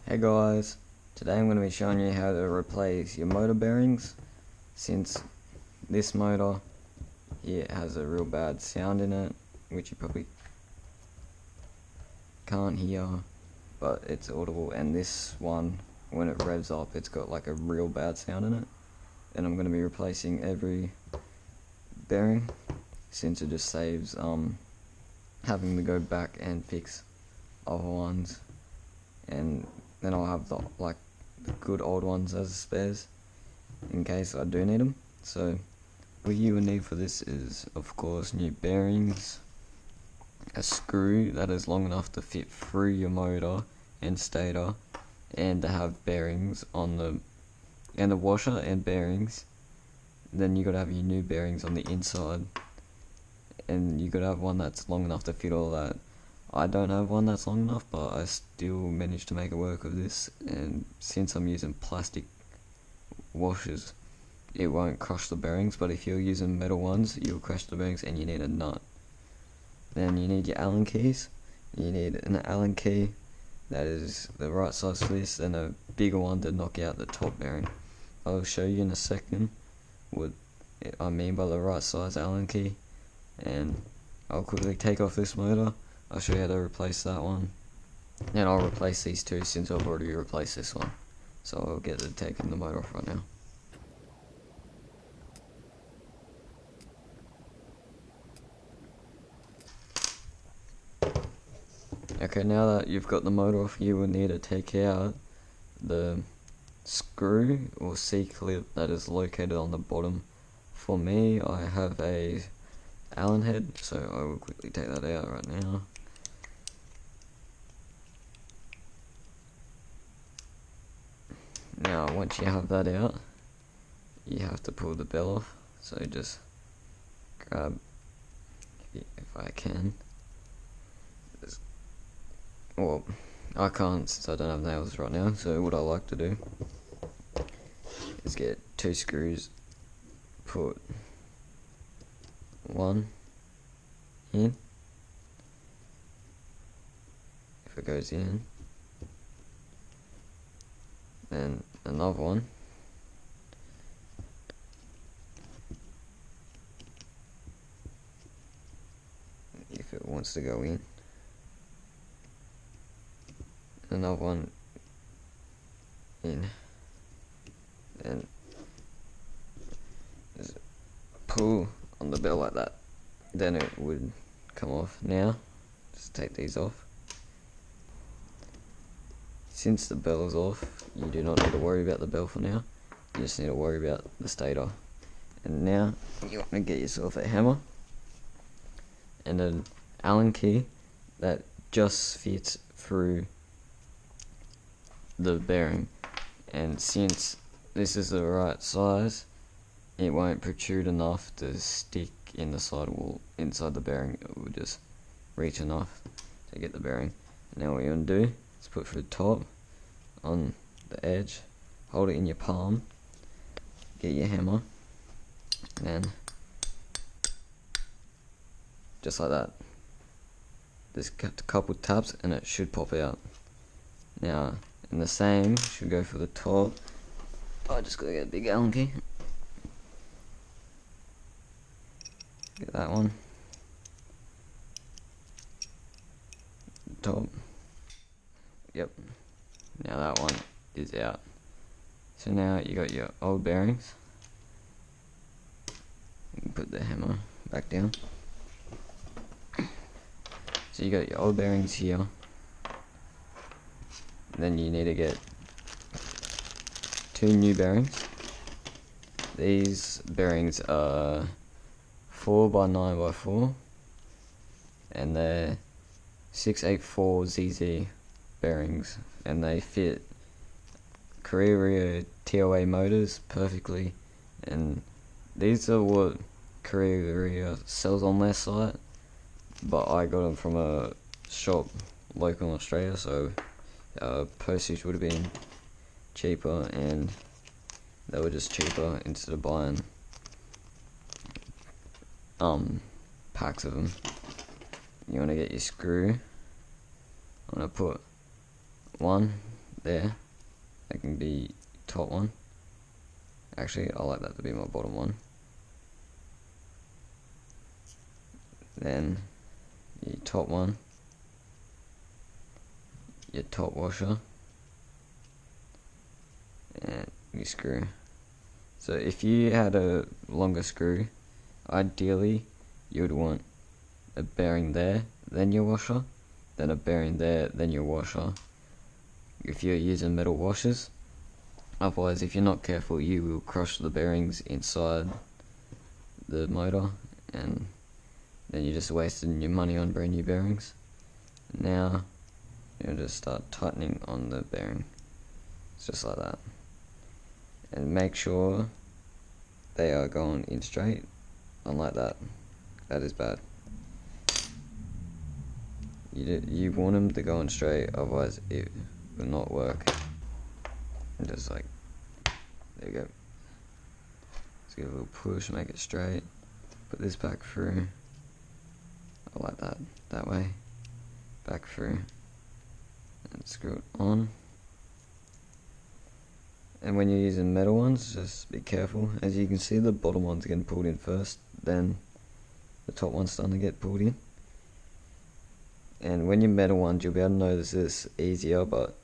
Hey guys, today I'm going to be showing you how to replace your motor bearings, since this motor here has a real bad sound in it, which you probably can't hear, but it's audible, and this one, when it revs up, it's got like a real bad sound in it, and I'm going to be replacing every bearing, since it just saves having to go back and fix other ones, and then I'll have the good old ones as spares in case I do need them. So what you will need for this is, of course, new bearings, a screw that is long enough to fit through your motor and stator, and to have bearings on the washer and bearings. Then you gotta have your new bearings on the inside, and you gotta have one that's long enough to fit all that. I don't have one that's long enough, but I still managed to make it work with this, and since I'm using plastic washers, it won't crush the bearings, but if you're using metal ones, you'll crush the bearings, and you need a nut. Then you need your Allen keys. You need an Allen key that is the right size for this, and a bigger one to knock out the top bearing. I'll show you in a second what I mean by the right size Allen key, and I'll quickly take off this motor. I'll show you how to replace that one, and I'll replace these two since I've already replaced this one. So I'll get to taking the motor off right now. Okay, now that you've got the motor off, you will need to take out the screw or C-clip that is located on the bottom. For me, I have a Allen head, so I will quickly take that out right now. Now, once you have that out, you have to pull the bell off. So just grab, if I can. Well, I can't since I don't have nails right now. So what I like to do is get two screws, put one in. If it goes in, then another one, if it wants to go in, another one in, and just pull on the bell like that, then it would come off. Now just take these off. Since the bell is off, you do not need to worry about the bell for now. You just need to worry about the stator. And now you want to get yourself a hammer and an Allen key that just fits through the bearing. And since this is the right size, it won't protrude enough to stick in the side wall inside the bearing. It will just reach enough to get the bearing. And now what you want to do is put through the top on the edge, hold it in your palm, get your hammer, and just like that, just get a couple taps and it should pop out. Now, and the same should go for the top. I just gotta get a big Allen key. Get that one. Top. Yep. Now that one is out. So now you got your old bearings. You can put the hammer back down. So you got your old bearings here. Then you need to get two new bearings. These bearings are 4x9x4, and they're 684ZZ bearings, and they fit Karearea TOA motors perfectly. And these are what Karearea sells on their site, but I got them from a shop local in Australia, so postage would have been cheaper, and they were just cheaper instead of buying packs of them. You want to get your screw. I'm going to put one there. That can be top one. Actually, I like that to be my bottom one. Then your top one, your top washer, and your screw. So if you had a longer screw, ideally you would want a bearing there, then your washer, then a bearing there, then your washer, if you're using metal washers. Otherwise, if you're not careful, you will crush the bearings inside the motor, and then you're just wasting your money on brand new bearings. Now you'll just start tightening on the bearing. It's just like that. And make sure they are going in straight, unlike that. That is bad. You want them to go in straight, otherwise it will not work. And just like, there you go. Let's give it a little push, make it straight. Put this back through. I like that way. Back through. And screw it on. And when you're using metal ones, just be careful. As you can see, the bottom one's getting pulled in first, then the top one's starting to get pulled in. And when you're metal ones, you'll be able to notice this easier, but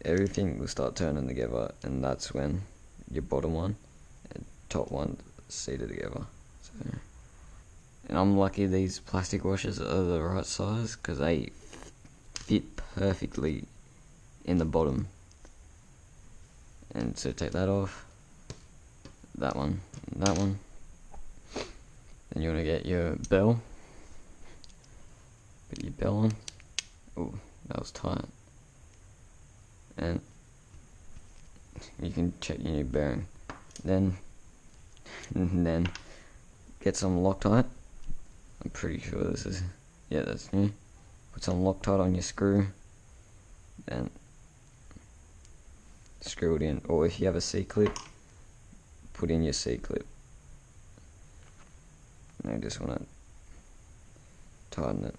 everything will start turning together, and that's when your bottom one and top one seated together. So, and I'm lucky these plastic washers are the right size, because they fit perfectly in the bottom. And so take that off, that one, and that one. Then you want to get your bell. Put your bell on. Oh, that was tight. And you can check your new bearing. Then get some Loctite. I'm pretty sure this is, yeah, that's new. Put some Loctite on your screw. Then screw it in, or if you have a C-clip, put in your C-clip. And I just want to tighten it.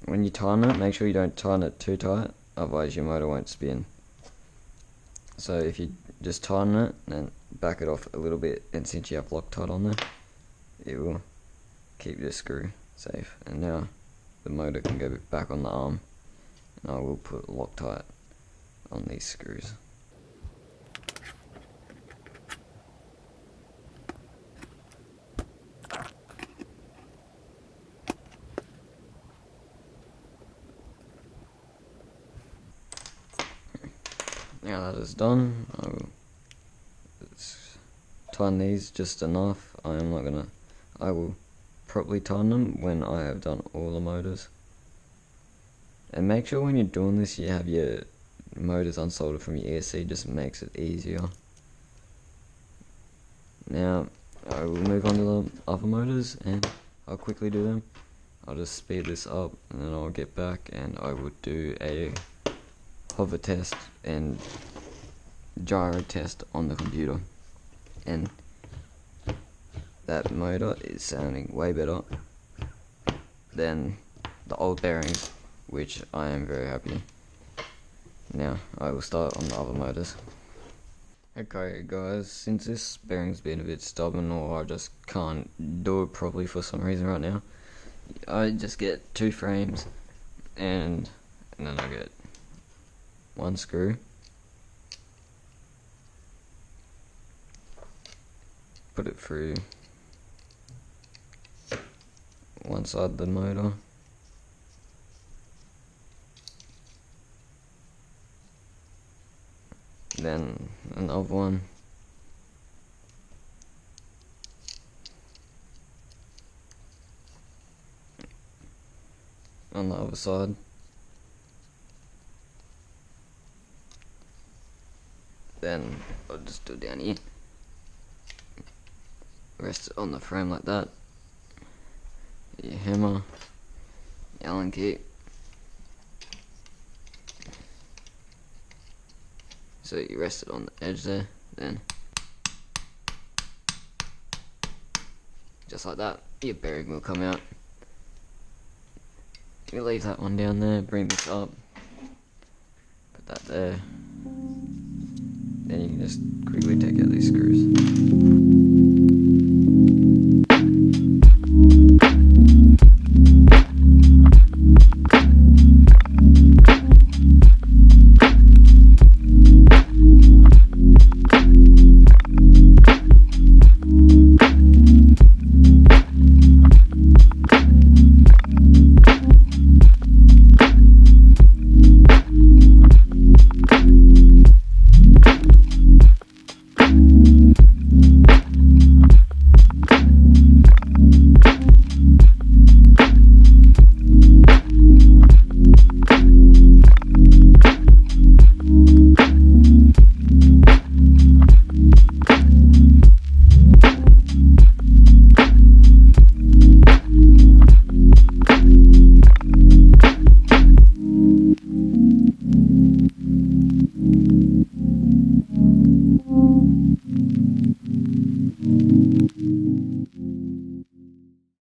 When you tighten it, make sure you don't tighten it too tight, otherwise your motor won't spin. So if you just tighten it, then back it off a little bit, and since you have Loctite on there, it will keep the screw safe. And now the motor can go back on the arm, and I will put Loctite on these screws. Now that is done, I will tighten these just enough. I will properly tighten them when I have done all the motors. And make sure when you're doing this you have your motors unsoldered from your ESC, just makes it easier. Now I will move on to the other motors and I'll quickly do them. I'll just speed this up and then I'll get back and I will do a hover test and gyro test on the computer, and that motor is sounding way better than the old bearings, which I am very happy. Now I will start on the other motors. Okay guys, since this bearing's been a bit stubborn, or I just can't do it properly for some reason right now, I just get 2 frames and then I get 1 screw, put it through one side of the motor, then another one, on the other side, then I'll just do it down here, rest it on the frame like that, your hammer, your Allen key, so you rest it on the edge there, then just like that, your bearing will come out. You leave that one down there, bring this up, put that there, then you can just quickly take out these screws.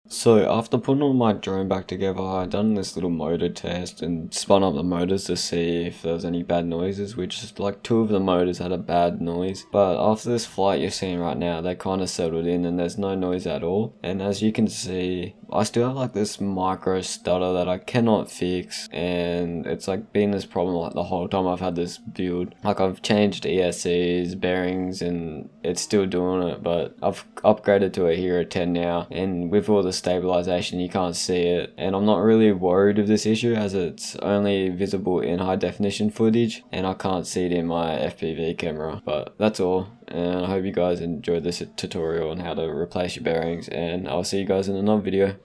So after putting all my drone back together, I done this little motor test and spun up the motors to see if there was any bad noises, which like 2 of the motors had a bad noise. But after this flight you're seeing right now, they kind of settled in and there's no noise at all. And as you can see, I still have like this micro stutter that I cannot fix, and it's like been this problem like the whole time I've had this build. Like I've changed ESCs, bearings, and it's still doing it, but I've upgraded to a Hero 10 now, and with all the stabilization you can't see it, and I'm not really worried of this issue as it's only visible in high definition footage and I can't see it in my FPV camera. But that's all, and I hope you guys enjoyed this tutorial on how to replace your bearings, and I'll see you guys in another video.